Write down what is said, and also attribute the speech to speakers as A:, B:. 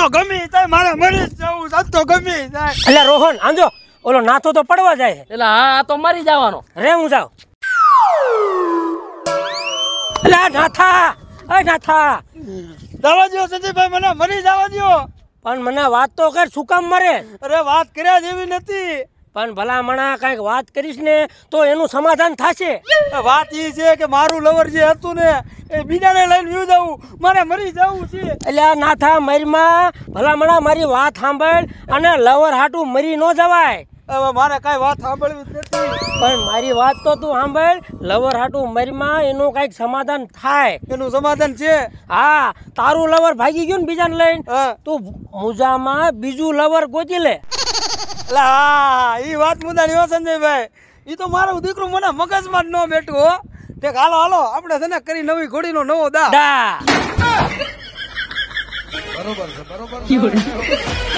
A: તો ગમે થાય મારે મરી જ જવું આજ તો ગમે થાય
B: એટલે રોહન આંજો ઓલો નાથો તો પડવા જાય
C: એટલે હા આ તો મરી જવાનો
B: રે હું જાઉં એટલે નાથા નાથા
A: જવા દો સંજયભાઈ મને મરી જવા દો
B: પણ મને વાત તો કર શું કામ મરે
A: અરે વાત કર્યા જેવી નથી
B: પણ ભલા મણા કઈક વાત કરીશ ને તો એનું સમાધાન થશે
A: વાત એ છે કે મારું લવર જે હતું ને એ બીજાને લઈને વ્યુ જવું મારે મરી જવું છે
B: એટલે આ નાથા મરમાં ભલા મણા મારી વાત સાંભળ અને લવર હાટું મરી ન જવાય
A: હવે મારે કાંઈ વાત સાંભળવી જ નથી
B: પણ મારી વાત તો તું સાંભળ લવર હાટું મરમાં એનું કઈક સમાધાન થાય
A: એનું સમાધાન છે
B: હા તારું લવર ભાગી ગયું ને બીજાને લઈને
A: હા
B: તું મુજામાં બીજું લવર ગોતી લે
A: એટલે હા એ વાત મુદાની હો સંજયભાઈ એ તો મારું દીકરું મને મગજમાં જ ન બેઠું હો તે હાલો હાલો આપણે છે ને કરી નવી ઘોડીનો નવો દા
B: દા
A: બરોબર છે